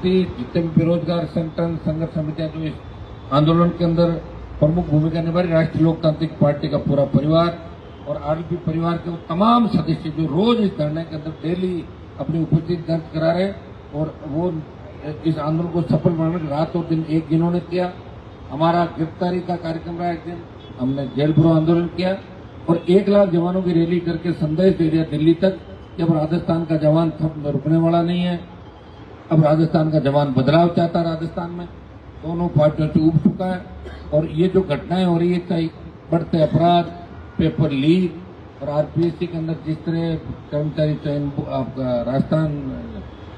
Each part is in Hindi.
प्रति जितने भी बेरोजगार संगठन संघर्ष समितियां जो इस आंदोलन के अंदर प्रमुख भूमिका निभा रही, राष्ट्रीय लोकतांत्रिक पार्टी का पूरा परिवार और आरएलपी परिवार के वो तमाम सदस्य जो रोज इस धरने के अंदर डेली अपनी उपस्थिति दर्ज करा रहे और वो इस आंदोलन को सफल बनाने रात और दिन एक जिन्होंने किया। हमारा गिरफ्तारी का कार्यक्रम रहा, एक दिन हमने जेल भरो आंदोलन किया और 1 लाख जवानों की रैली करके संदेश दे दिया दिल्ली तक कि अब राजस्थान का जवान रुकने वाला नहीं है। अब राजस्थान का जवान बदलाव चाहता है। राजस्थान में दोनों पार्टियों से उब चुका है और ये जो घटनाएं हो रही है, चाहे बढ़ते अपराध, पेपर लीक और आरपीएससी के अंदर जिस तरह कर्मचारी चयन आपका राजस्थान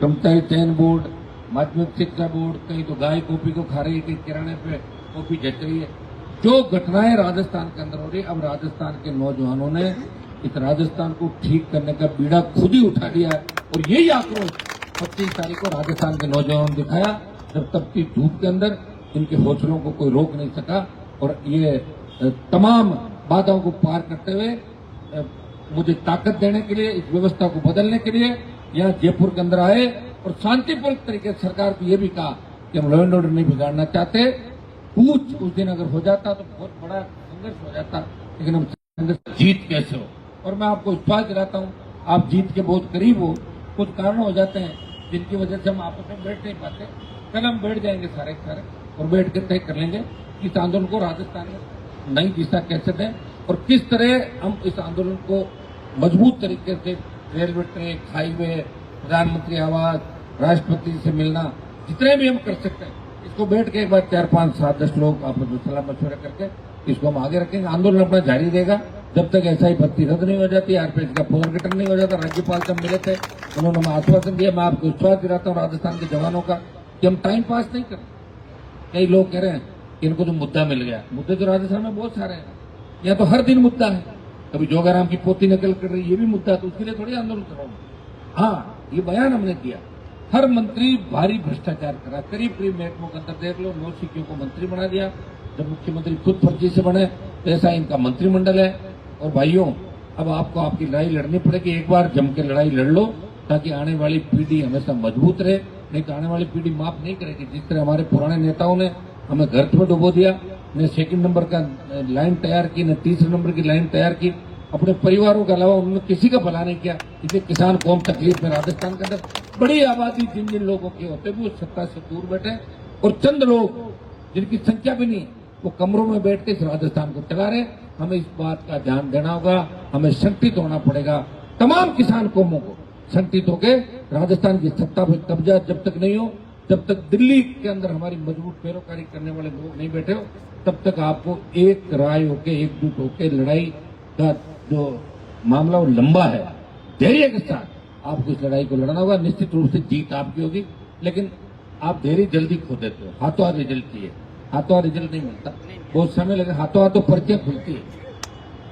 कर्मचारी चयन बोर्ड, माध्यमिक शिक्षा बोर्ड, कहीं तो गाय कॉपी को खा रही है, कहीं किराने पे कॉपी जच रही है, जो घटनाएं राजस्थान के अंदर हो रही है, अब राजस्थान के नौजवानों ने इस राजस्थान को ठीक करने का बीड़ा खुद ही उठा लिया है और यही आक्रोश 25 तारीख को राजस्थान के नौजवानों ने दिखाया, जब तपती धूप के अंदर इनके हौसलों को कोई रोक नहीं सका और ये तमाम बाधाओं को पार करते हुए मुझे ताकत देने के लिए, इस व्यवस्था को बदलने के लिए यहाँ जयपुर के अंदर आए और शांतिपूर्ण तरीके से सरकार को ये भी कहा कि हम लॉ एंड ऑर्डर नहीं बिगाड़ना चाहते। कुछ उस दिन अगर हो जाता तो बहुत बड़ा संघर्ष हो जाता, लेकिन हम संघर्ष जीत कैसे हो। और मैं आपको विश्वास दिलाता हूँ, आप जीत के बहुत करीब हो। कुछ कारण हो जाते हैं जिनकी वजह से हम आपस में बैठ नहीं पाते, कल हम बैठ जाएंगे सारे और बैठ के तय कर लेंगे कि इस आंदोलन को राजस्थान में नई दिशा कैसे दें और किस तरह हम इस आंदोलन को मजबूत तरीके से रेलवे ट्रैक, हाईवे, प्रधानमंत्री आवास, राष्ट्रपति से मिलना, जितने भी हम कर सकते हैं, इसको बैठ के एक बार 4, 5, 7, 10 लोग आपस में सलाह मशवरा करके इसको हम आगे रखेंगे। आंदोलन अपना जारी रहेगा जब तक SI भर्ती रद्द नहीं हो जाती, आरपीएस का पुनर्गठन नहीं हो जाता। राज्यपाल से मिले थे, उन्होंने हमें आश्वासन दिया। मैं आपको विश्वास दिलाता हूँ राजस्थान के जवानों का कि हम टाइम पास नहीं करें। कई लोग कह रहे हैं कि इनको तो मुद्दा मिल गया, मुद्दे तो राजस्थान में बहुत सारे हैं, यहाँ तो हर दिन मुद्दा है। कभी जोगाराम की पोती नकल कर रही, ये भी मुद्दा है, तो उसके लिए थोड़ी आंदोलन कर रहा हूँ। हाँ, ये बयान हमने दिया, हर मंत्री भारी भ्रष्टाचार करा, करीब करीब महकमों के अंदर देख लो, 9 सीटों को मंत्री बना दिया। जब मुख्यमंत्री खुद फर्जी से बने तो ऐसा इनका मंत्रिमंडल है। और भाइयों, अब आपको आपकी लड़ाई लड़नी पड़ेगी, एक बार जम के लड़ाई लड़ लो ताकि आने वाली पीढ़ी हमेशा मजबूत रहे, नहीं तो आने वाली पीढ़ी माफ नहीं करेगी। जिस तरह हमारे पुराने नेताओं ने हमें गर्त में डुबो दिया, न 2 नंबर का लाइन तैयार की, न 3 नंबर की लाइन तैयार की, अपने परिवारों के अलावा उन्होंने किसी का भला नहीं किया। इसे किसान कौम तकलीफ में, राजस्थान के अंदर बड़ी आबादी जिन लोगों के होते भी वो सत्ता से दूर बैठे और चंद लोग जिनकी संख्या भी नहीं, वो कमरों में बैठ के इस राजस्थान को चला रहे। हमें इस बात का ध्यान देना होगा, हमें संगठित होना पड़ेगा, तमाम किसान कौमों को संगठित होकर राजस्थान की सत्ता पर कब्जा जब तक नहीं हो, जब तक दिल्ली के अंदर हमारी मजबूत पैरोकारी करने वाले लोग नहीं बैठे हो, तब तक आपको एक राय होके, एकजुट होके लड़ाई का जो मामला वो लंबा है, धैर्य के साथ आपको इस लड़ाई को लड़ना होगा। निश्चित रूप से जीत आपकी होगी, लेकिन आप धैर्य जल्दी खो देते हो। हाथों हाथ रिजल्ट चाहिए, हाथों हाथ रिजल्ट नहीं मिलता, बहुत समय लगे। हाथों हाथ तो पर्चियां खुलती है,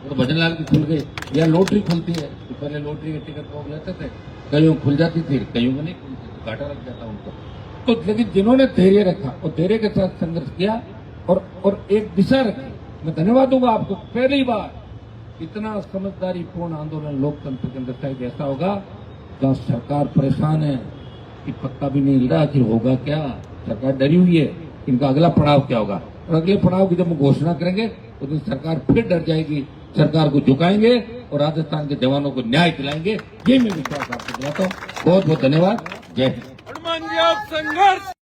तो भजनलाल की खुल गई, या लॉटरी खुलती है। तो पहले लॉटरी के टिकट लोग लेते थे, कईयों खुल जाती थी, कईयों में नहीं खुलती थी, घाटा लग जाता उनको। तो लेकिन जिन्होंने धैर्य रखा और धैर्य के साथ संघर्ष किया और एक दिशा रखी, मैं धन्यवाद दूंगा आपको। पहली बार इतना समझदारी पूर्ण आंदोलन लोकतंत्र के अंदर शायद ऐसा होगा जहाँ सरकार परेशान है कि पत्ता भी नहीं हिल रहा, आखिर होगा क्या। सरकार डरी हुई है, इनका अगला पड़ाव क्या होगा। और अगले पड़ाव की जब हम घोषणा करेंगे तो दिन सरकार फिर डर जाएगी, सरकार को झुकाएंगे और राजस्थान के जवानों को न्याय दिलाएंगे। ये मैं विश्वास आपको दिलाता हूँ। बहुत बहुत धन्यवाद। जय हिंद। हनुमान जी आप संघर्ष